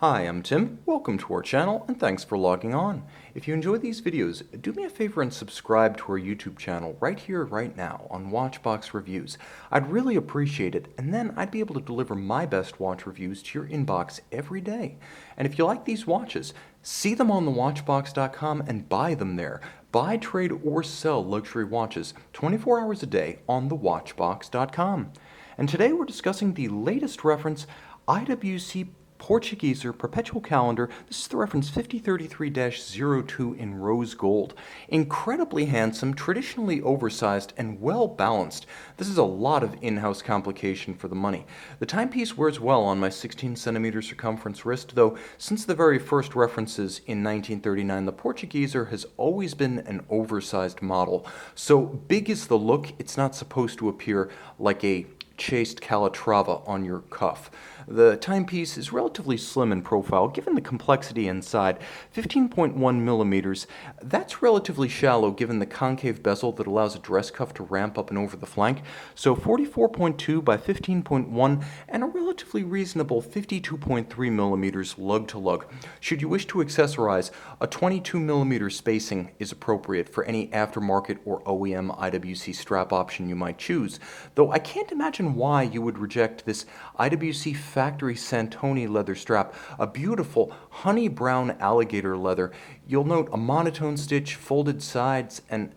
Hi, I'm Tim. Welcome to our channel and thanks for logging on. If you enjoy these videos, do me a favor and subscribe to our YouTube channel right here, right now on Watchbox Reviews. I'd really appreciate it, and then I'd be able to deliver my best watch reviews to your inbox every day. And if you like these watches, see them on thewatchbox.com and buy them there. Buy, trade, or sell luxury watches 24 hours a day on thewatchbox.com. And today we're discussing the latest reference, IWC Portugieser Perpetual Calendar. This is the reference 5033-02 in rose gold. Incredibly handsome, traditionally oversized, and well balanced. This is a lot of in-house complication for the money. The timepiece wears well on my 16cm circumference wrist, though since the very first references in 1939, the Portugieser has always been an oversized model. So big is the look, it's not supposed to appear like a chased Calatrava on your cuff. The timepiece is relatively slim in profile given the complexity inside. 15.1 millimeters, that's relatively shallow given the concave bezel that allows a dress cuff to ramp up and over the flank. So 44.2 by 15.1 and a relatively reasonable 52.3 millimeters lug-to-lug. Should you wish to accessorize, a 22 millimeter spacing is appropriate for any aftermarket or OEM IWC strap option you might choose, though I can't imagine why you would reject this IWC factory Santoni leather strap, a beautiful honey brown alligator leather. You'll note a monotone stitch, folded sides, and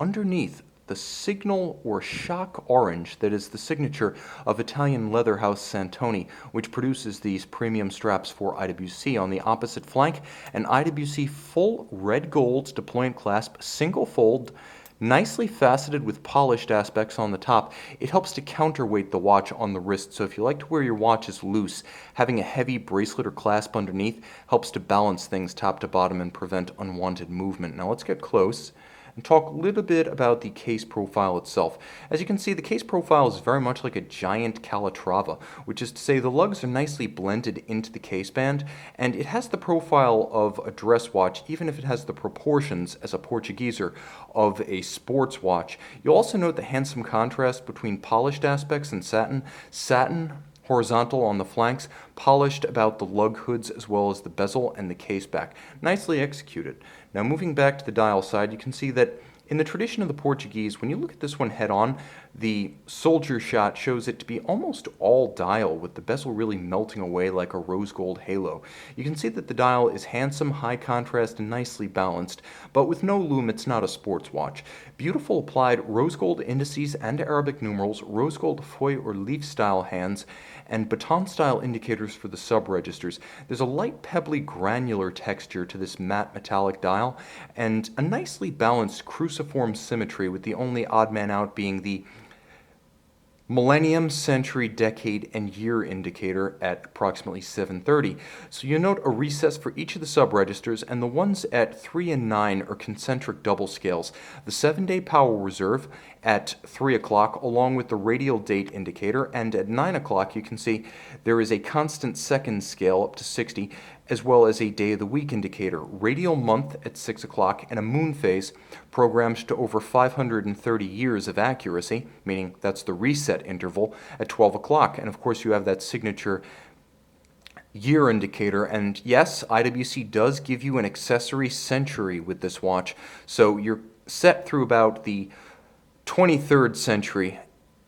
underneath the signal or shock orange that is the signature of Italian leather house Santoni, which produces these premium straps for IWC. On the opposite flank, an IWC full red gold deployant clasp, single fold, nicely faceted with polished aspects on the top. It helps to counterweight the watch on the wrist, so if you like to wear your watches loose, having a heavy bracelet or clasp underneath helps to balance things top to bottom and prevent unwanted movement. Now let's get close and talk a little bit about the case profile itself. As you can see, the case profile is very much like a giant Calatrava, which is to say the lugs are nicely blended into the case band, and it has the profile of a dress watch, even if it has the proportions as a Portugieser of a sports watch. You'll also note the handsome contrast between polished aspects and satin. Satin horizontal on the flanks, polished about the lug hoods as well as the bezel and the case back. Nicely executed. Now moving back to the dial side, you can see that in the tradition of the Portuguese, when you look at this one head on, the soldier shot shows it to be almost all dial, with the bezel really melting away like a rose gold halo. You can see that the dial is handsome, high contrast, and nicely balanced, but with no lume, it's not a sports watch. Beautiful applied rose gold indices and Arabic numerals, rose gold feuille or leaf style hands, and baton style indicators for the sub-registers. There's a light pebbly granular texture to this matte metallic dial, and a nicely balanced cruciform symmetry, with the only odd man out being the millennium, century, decade, and year indicator at approximately 7:30. So you note a recess for each of the sub-registers, and the ones at 3 and 9 are concentric double scales. The 7-day power reserve at 3 o'clock, along with the radial date indicator, and at 9 o'clock you can see there is a constant second scale up to 60, as well as a day of the week indicator, radial month at 6 o'clock, and a moon phase programmed to over 530 years of accuracy, meaning that's the reset interval, at 12 o'clock. And of course you have that signature year indicator, and yes, IWC does give you an accessory century with this watch, so you're set through about the 23rd century.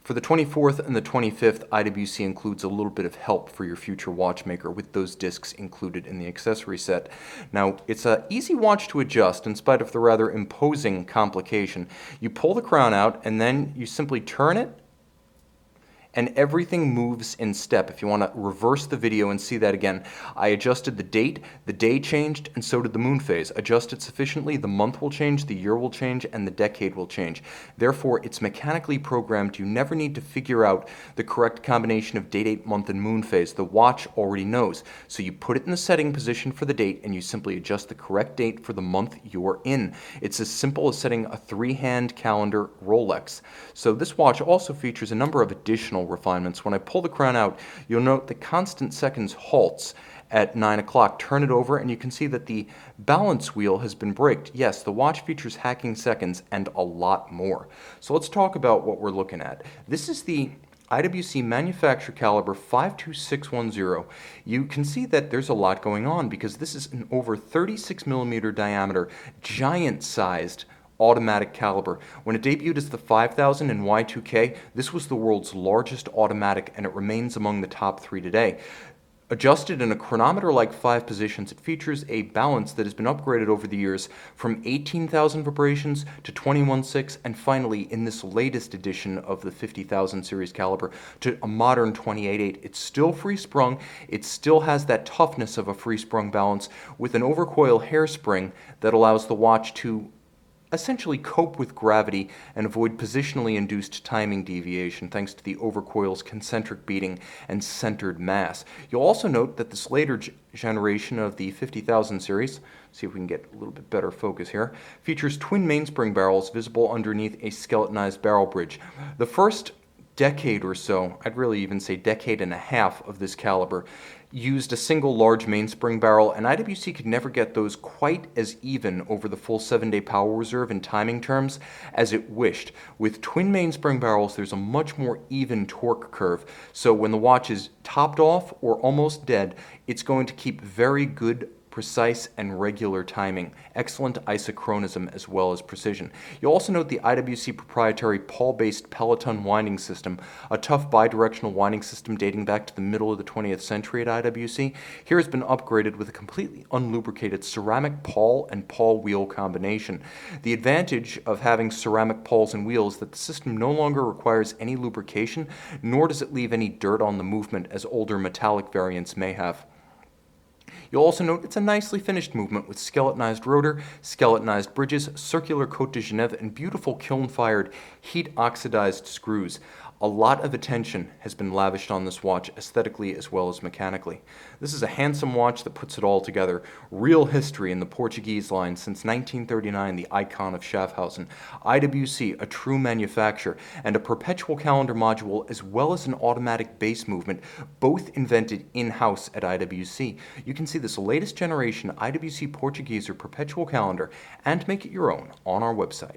For the 24th and the 25th, IWC includes a little bit of help for your future watchmaker with those discs included in the accessory set. Now, it's an easy watch to adjust in spite of the rather imposing complication. You pull the crown out and then you simply turn it, and everything moves in step. If you want to reverse the video and see that again, I adjusted the date, the day changed, and so did the moon phase. Adjusted sufficiently, the month will change, the year will change, and the decade will change. Therefore, it's mechanically programmed. You never need to figure out the correct combination of date, month, and moon phase. The watch already knows. So you put it in the setting position for the date, and you simply adjust the correct date for the month you're in. It's as simple as setting a 3-hand calendar Rolex. So this watch also features a number of additional refinements. When I pull the crown out, you'll note the constant seconds halts at 9 o'clock. Turn it over and you can see that the balance wheel has been braked. Yes, the watch features hacking seconds and a lot more. So let's talk about what we're looking at. This is the IWC manufacturer caliber 52610. You can see that there's a lot going on because this is an over 36 millimeter diameter, giant-sized automatic caliber. When it debuted as the 5000 in Y2K, this was the world's largest automatic, and it remains among the top 3 today. Adjusted in a chronometer-like 5 positions, it features a balance that has been upgraded over the years from 18,000 vibrations to 21.6, and finally, in this latest edition of the 50,000 series caliber, to a modern 28.8. It's still free-sprung. It still has that toughness of a free-sprung balance with an overcoil hairspring that allows the watch to essentially cope with gravity and avoid positionally induced timing deviation thanks to the overcoil's concentric beating and centered mass. You'll also note that this later generation of the 50,000 series, see if we can get a little bit better focus here, features twin mainspring barrels visible underneath a skeletonized barrel bridge. The first decade or so, I'd really even say decade and a half of this caliber, used a single large mainspring barrel, and IWC could never get those quite as even over the full 7-day power reserve in timing terms as it wished. With twin mainspring barrels, there's a much more even torque curve, so when the watch is topped off or almost dead, it's going to keep very good, precise and regular timing, excellent isochronism as well as precision. You'll also note the IWC proprietary Paul-based Peloton winding system, a tough bi-directional winding system dating back to the middle of the 20th century at IWC. Here has been upgraded with a completely unlubricated ceramic pawl and pawl wheel combination. The advantage of having ceramic pawls and wheels is that the system no longer requires any lubrication, nor does it leave any dirt on the movement as older metallic variants may have. You'll also note it's a nicely finished movement with skeletonized rotor, skeletonized bridges, circular Côte de Genève, and beautiful kiln-fired, heat-oxidized screws. A lot of attention has been lavished on this watch aesthetically as well as mechanically. This is a handsome watch that puts it all together. Real history in the Portuguese line since 1939, the icon of Schaffhausen. IWC, a true manufacturer, and a perpetual calendar module as well as an automatic base movement, both invented in-house at IWC. You can see this latest generation IWC Portugieser Perpetual Calendar and make it your own on our website.